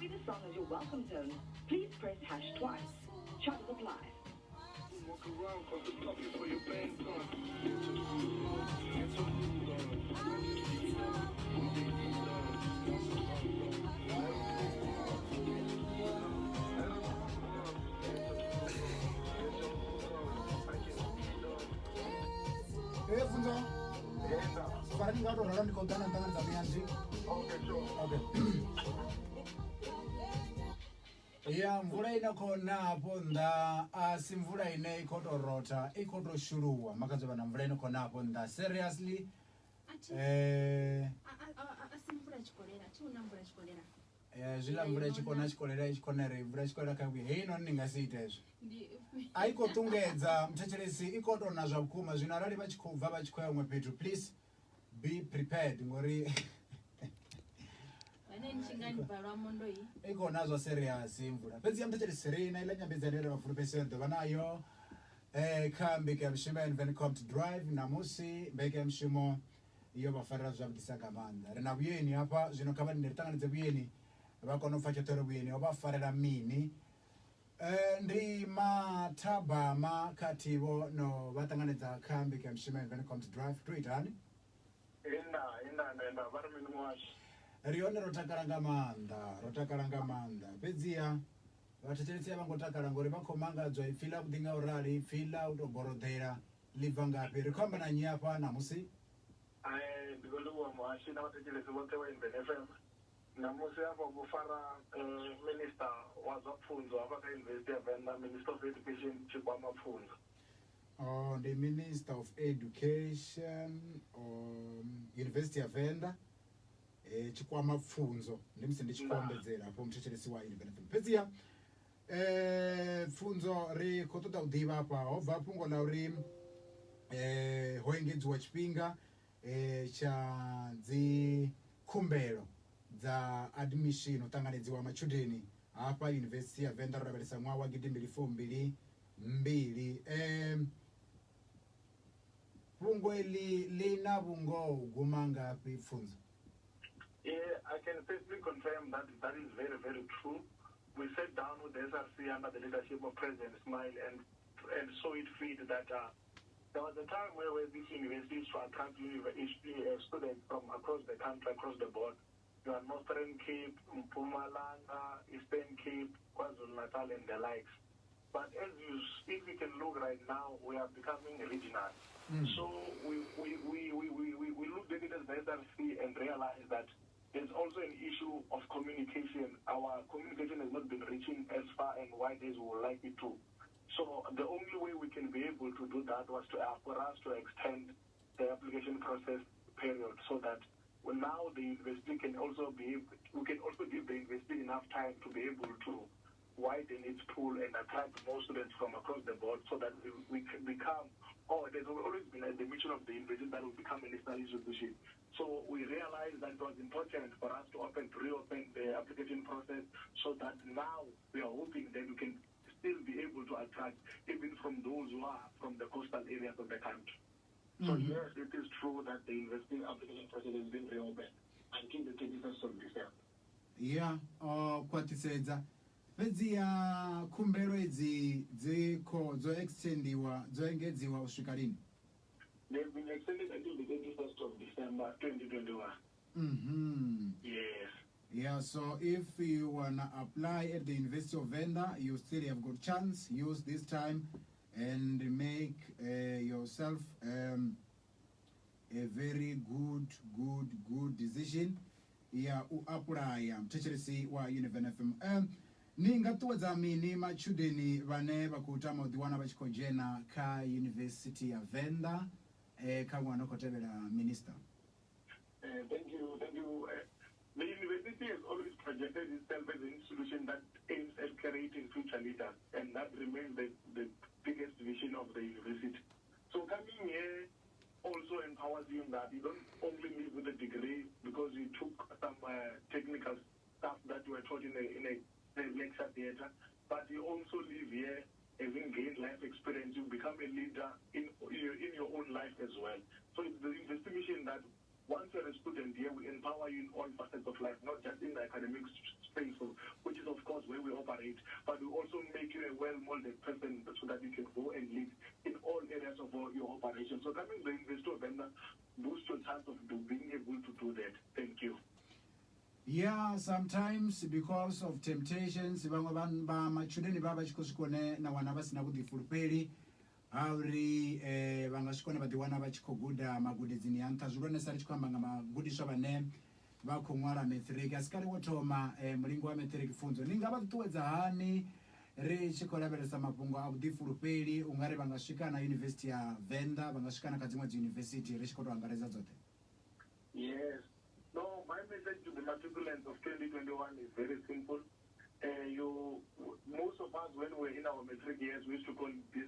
copy the song as your welcome tone, please press hash twice. Charges apply. Walk around, cause the puppy for your bank card. Venda. Farani ngato rarani kontana ntanga nzamianzi. Okay, sure. Okay. Ya mvula inakhona hapo nda asi mvula ine ikotorota ikotoshuluwa makazo bana mvula inakhona hapo nda seriously asimvula chikolera chiuna mvula chikolera zvila mvura chikona chikolera ichikonere mvura chikolera kakwi hino ningasite izvo aikotungedza mutechelesi ikotona zvakuma zvino arali vachikubva vachikwaya umwe petu please be prepared ngori ikona zva serious mvura pedzi ya mutechelesi rina ila nyambedzanere vafuru pesendo vanayo kambi ka mshimo and then come to drive namusi mbeke mshimo iyo vafarira zvabudisa kamanda rina buyeni apa zvino kava ndiritanganidze buyeni vakonofachetore buyeni vafarira mini ndi mataba makativo no vatanganidza kambi ka mshimo and then come to drive tuitani ina vari mini mwashi rione rotakaranga manda pedziya vatechelesi vangotakara ngori vakomangadzwa ifila kudinga urari ifila utogorodhera libva ngapi rikwamba nanyapa namusi ndikoluwa mwashi navatechelesi vose vainvenefm namusi apa kufara minister wazvapfunzo avakainvesti yavenda minister of education Tshikwama pfunzo the minister of education university ya Venda Tshikwama pfunzo ndimse ndichikombedzera hapo mutechelesi wa benefit pedziya pfunzo ri khotoda kudiva apa obva pungo la uri hoengedziwa chipinga cha dzikhumbelo dza admission utanganidziwa machudeni apa university ya Venda roraveresa mwa wa gidi 2022 pungweli lina bungo guma ngapi pfunzo? Yeah, I can safely confirm that that is very, very true. We sat down with the SRC under the leadership of President Smile and saw it fit that there was a time where these universities to attract students from across the country, across the board. You are Northern Cape, Mpumalanga, Eastern Cape, KwaZulu-Natal and the likes. But if we can look right now, we are becoming regional. So we looked at it as the SRC and realized that there's also an issue of communication. Our communication has not been reaching as far and wide as we would like it to. So the only way we can be able to do that was for us to extend the application process period so that now the university can also we can also give the university enough time to be able to widen its pool and attract more students from across the board so that we can become, there's always been the mission of the university that will become a national institution. So we realized that it was important for us to reopen the application process so that now we are hoping that we can still be able to attract even from those who are from the coastal areas of the country. So yes, it is true that the university application process has been reopened until the 31st of December. Yeah, kwatisedza pedziya khumbelo idzi dziko dzoengedziwa kusvika lini? They've been extended until the 31st of December 2021. Yes. Yeah, so if you wanna apply at the University of Venda, you still have got chance. Use this time and make yourself a very good decision. Yeah, apply mutechelesi wa UnivenFM. Ningatuwadza mini machudeni vane vakutama udhiwana vachikojena ka University ya Venda kamwana kotevera minister. Thank you. The university has always projected itself as an institution that aims at creating future leaders, and that remains the biggest vision of the university. So coming here also empowers you in that you don't only live with a degree because you took some technical stuff that you were taught in a lecture theater, but you also live here having gained life experience. You become a leader in your own life as well. So it's the investigation that once you're a student here, we empower you in all facets of life, not just in the academic space, which is of course where we operate, but we also make you a well-molded person so that you can go and lead in all areas of your operation. So coming to the University of Venda boosts your chance of being able to do that. Thank you. Yeah, sometimes because of temptations, machudeni baba chikosikone na wana basina kudifurupeli auri vangashikona vati wana vachikoguda magudizini antazulone sari chikwamba nga magudiswa vane vakomwara metriki asikari wotoma mulingo wa metriki funzo ninga vatutuwedza hani ri chikolaveresa mapungo abudifurupeli ungari vangashika na University ya Venda vangashika na kadzimwe university ri chikoto angareza zote. Yes. No, my message to the matriculants of 2021 is very simple. Most of us, when we're in our metric years, we used to call this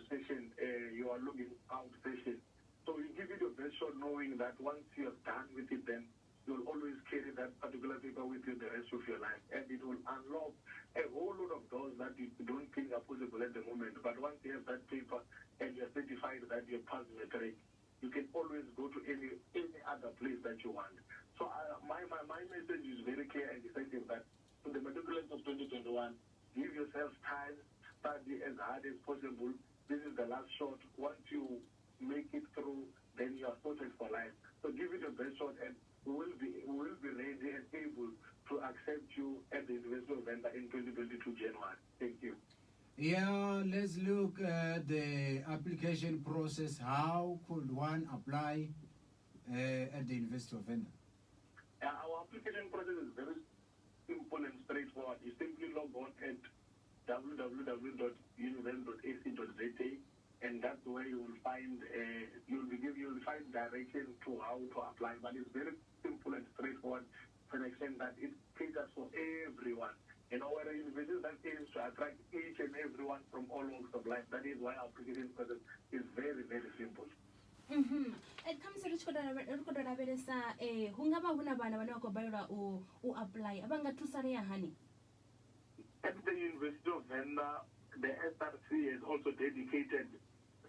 session, you are looking out session. So you give it your best shot knowing that once you are done with it, then you'll always carry that particular paper with you the rest of your life. And it will unlock a whole lot of doors that you don't think are possible at the moment. But once you have that paper and you're certified that you're passed metric, you can always go to any other place that you want. So my message is very clear and decisive that to the matriculants of 2021, give yourself time, study as hard as possible. This is the last shot. Once you make it through, then you are sorted for life. So give it your best shot, and we will be ready and able to accept you at the University of Venda in 2022 January. Thank you. Yeah, let's look at the application process. How could one apply at the University of Venda? Our application process is very simple and straightforward. You simply log on at www.univen.ac.za, and that's where you will find you'll find direction to how to apply. But it's very simple and straightforward to an extent that it caters for everyone. You know, we're a university that aims to attract each and everyone from all walks of life. That is why our application process is very, very simple. It comes to Rikodaveresa, Hungaba Hunabana, Vanakobarra, who apply. Abanga Tusaria Honey. At the University of Venda, the SRC has also dedicated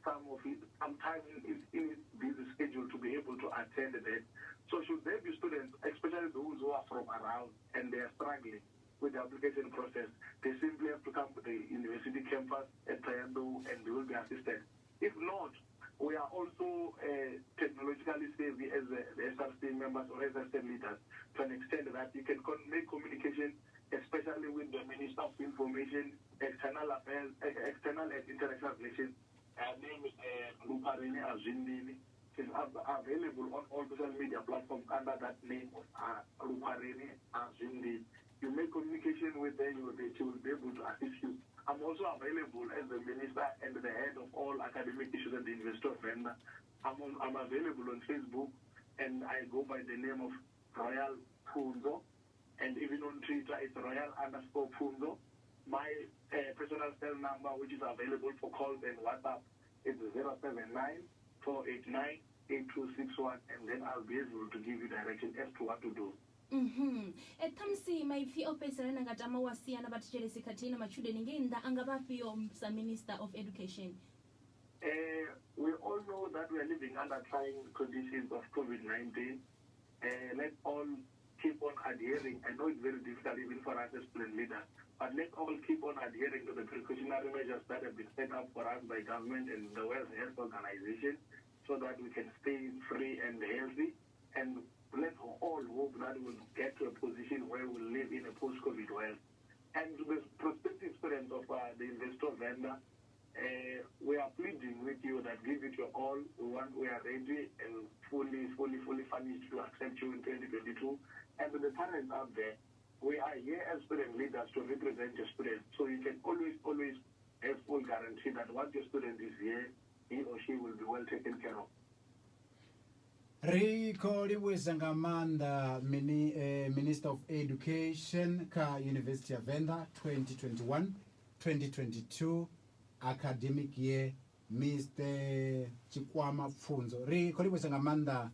some time in its busy schedule to be able to attend that. So should there be students, especially those who are from around and they are struggling with the application process, they simply have to come to the university campus at Tayando and they will be assisted. If not, we are also technologically savvy as the SRC members or SRC leaders to an extent that you can make communication, especially with the Minister of Information, External Affairs, External and International Relations. Her name is Luparene Azindini. She's available on all social media platforms under that name of Luparene Azindini. You make communication with her, she will be able to assist you. I'm also available as the minister and the head of all academic issues at the University of Venda. I'm available on Facebook, and I go by the name of Royal Funzo, and even on Twitter it's Royal_Funzo. My personal cell number, which is available for calls and WhatsApp, is 079-489-8261, and then I'll be able to give you direction as to what to do. At Tamsi, my fee of Pesarana Gatama was Siana Batchelis Katina Machuden again, the Angabafio, Minister of Education. We all know that we are living under trying conditions of COVID-19. Let's all keep on adhering. I know it's very difficult even for us as student leaders, but let's all keep on adhering to the precautionary measures that have been set up for us by government and the World Health Organization so that we can stay free and healthy. And let's all hope that we'll get to a position where we'll live in a post-COVID world. And to the prospective students of the University of Venda, we are pleading with you that give it your all. We are ready and fully furnished to accept you in 2022. And to the parents out there, we are here as student leaders to represent your students. So you can always have full guarantee that once your student is here, he or she will be well taken care of. Rico Liwesangamanda, Minister of Education, ka University of Venda, 2021-2022 academic year, Mr. Tshikwama Funzo. Rico Liwesangamanda,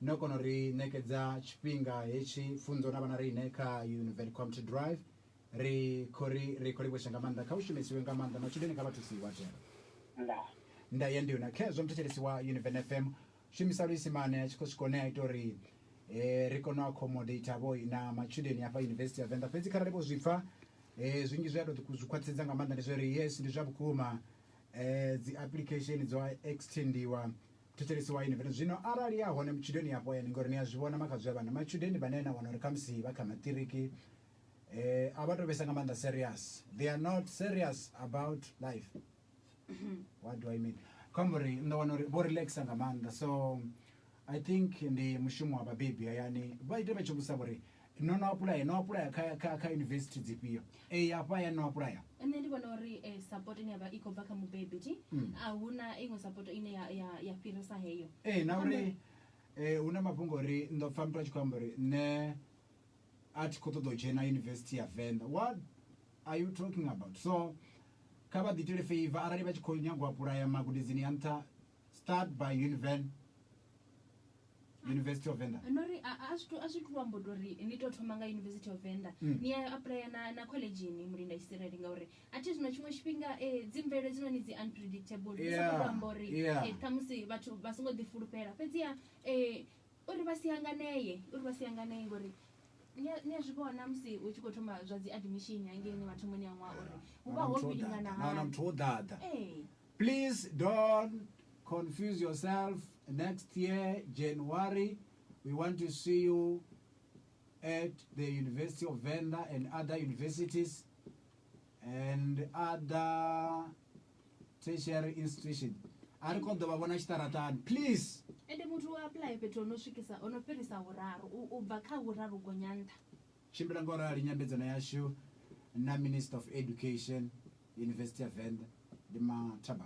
nokono ri nekedza chipinga hechi funzo nabana ri neka University Drive. Rico Liwesangamanda, kaushimesiwe ngamanda, machideni kabatusi watera. Nda yendi una kezo mtechelesi wa Univen FM. shumisa luisimane chikoshikonea tori rikono accommodate avo ina machudeni apa university ya Venda fedzi kharali vo zwipfa zwingi zwi a to zwikhwaṱhisedza nga maanḓa ndi zwori yes ndi zwa vhukuma dzi application dzo extendiwa thetshelesiwa university zwino arali ya hone machudeni yapo yani ngori ni a zwi vhona makha zwi vhana machudeni vhane na wana uri khamusi vha kha maṱiriki a vha to vhesa nga maanḓa serious, they are not serious about life. What do I mean? Khambori ndo wana uri vo relaxa nga maanḓa, so I think ndi mushumo wa vhabebi yani vha ite vha tshi vhusa uri no apply kha university dzifhio hafha ya no apply. Nṋe ndi vhona uri support ine yavha i khou bva kha mubebi ti a huna iṅwe support ine ya fhirisa heyo na uri huna mafhungo uri ndo pfha muthu a tshi khou amba uri nṋe a thi khou ṱoḓa u dzhena university ya Venda. What are you talking about? So kha vha ḓitele favor arali vha tshi khou nyaga u apply magudedzini ya nṱha, start by University of Venda. Nori a zwi tu amba uri ni to thoma nga University of Venda ni ya apply na college ni Mulinda Isireli ngauri athi zwino tshiṅwe tshifhinga dzimvele dzino ni dzi unpredictable so amba uri thamusi vhathu vha songo ḓi fulufhela fhedzi ya uri vha sianganeye ngori ni a zwi vhona musi u tshi khou thoma zwa dzi admission hangeni mathomoni a ṅwaha uri hu vha ho vhilingana na muthu wo ḓaḓa. Please don't confuse yourself. Next year, January, we want to see you at the University of Venda and other universities and other tertiary institutions. Please. Ende muthu wa apply fhethu ono swikisa ono fhirisa vhuraru u bva kha vhuraru gonya nṱha. Tshimbila ngorali nyambedzano yashu na Minister of Education, University of Venda, ndi Mathaba.